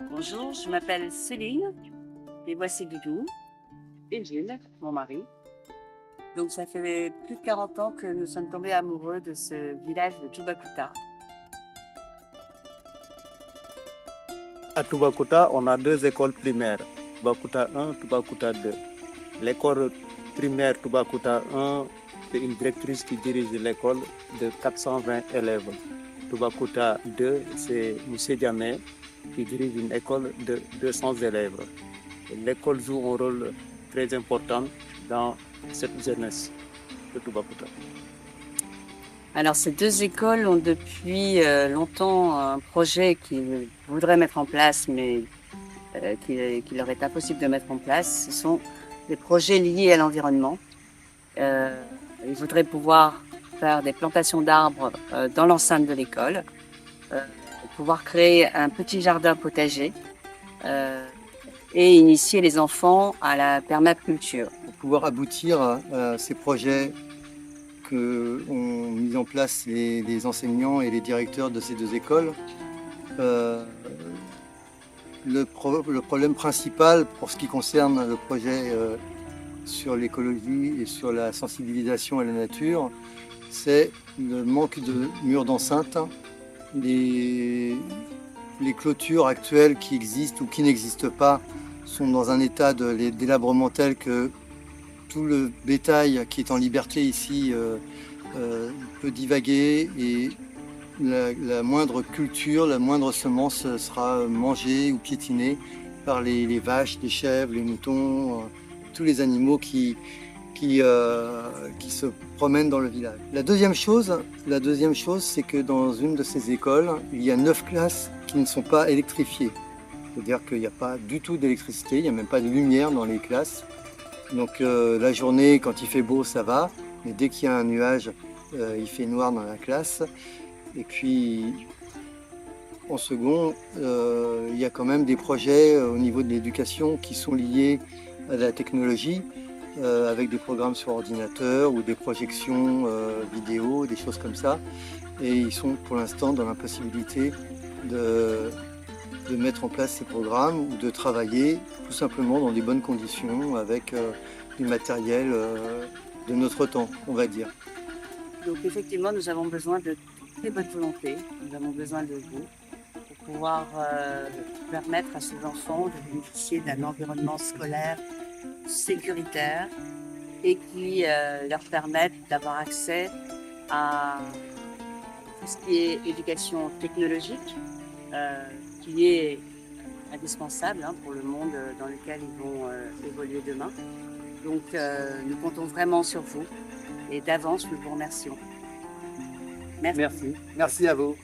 Bonjour, je m'appelle Céline et voici Doudou et Gilles, mon mari. Donc ça fait plus de 40 ans que nous sommes tombés amoureux de ce village de Toubacouta. À Toubacouta, on a deux écoles primaires, Toubacouta 1, Toubacouta 2. L'école primaire Toubacouta 1, c'est une directrice qui dirige l'école de 420 élèves. Toubacouta 2, c'est M. Diamé qui dirige une école de 200 élèves. L'école joue un rôle très important dans cette jeunesse de Toubacouta. Alors ces deux écoles ont depuis longtemps un projet qu'ils voudraient mettre en place, mais qu'il leur est impossible de mettre en place. Ce sont des projets liés à l'environnement. Ils voudraient pouvoir faire des plantations d'arbres dans l'enceinte de l'école, pouvoir créer un petit jardin potager et initier les enfants à la permaculture. Pour pouvoir aboutir à ces projets que ont mis en place les enseignants et les directeurs de ces deux écoles, le problème principal pour ce qui concerne le projet sur l'écologie et sur la sensibilisation à la nature, c'est le manque de murs d'enceinte. Les clôtures actuelles qui existent ou qui n'existent pas sont dans un état de délabrement tel que tout le bétail qui est en liberté ici peut divaguer et la moindre culture, la moindre semence sera mangée ou piétinée par les vaches, les chèvres, les moutons, tous les animaux qui se promènent dans le village. La deuxième chose, c'est que dans une de ces écoles, il y a 9 classes qui ne sont pas électrifiées. C'est-à-dire qu'il n'y a pas du tout d'électricité, il n'y a même pas de lumière dans les classes. Donc la journée, quand il fait beau, ça va, mais dès qu'il y a un nuage, il fait noir dans la classe. Et puis, en second, il y a quand même des projets au niveau de l'éducation qui sont liés à la technologie, avec des programmes sur ordinateur ou des projections vidéo, des choses comme ça. Et ils sont pour l'instant dans l'impossibilité de mettre en place ces programmes ou de travailler tout simplement dans des bonnes conditions avec du matériel de notre temps, on va dire. Donc effectivement, nous avons besoin de très bonne volonté, nous avons besoin de vous pour pouvoir permettre à ces enfants de bénéficier d'un environnement scolaire sécuritaire et qui leur permette d'avoir accès à tout ce qui est éducation technologique, qui est indispensable pour le monde dans lequel ils vont évoluer demain. Donc nous comptons vraiment sur vous et d'avance nous vous remercions. Merci. Merci à vous.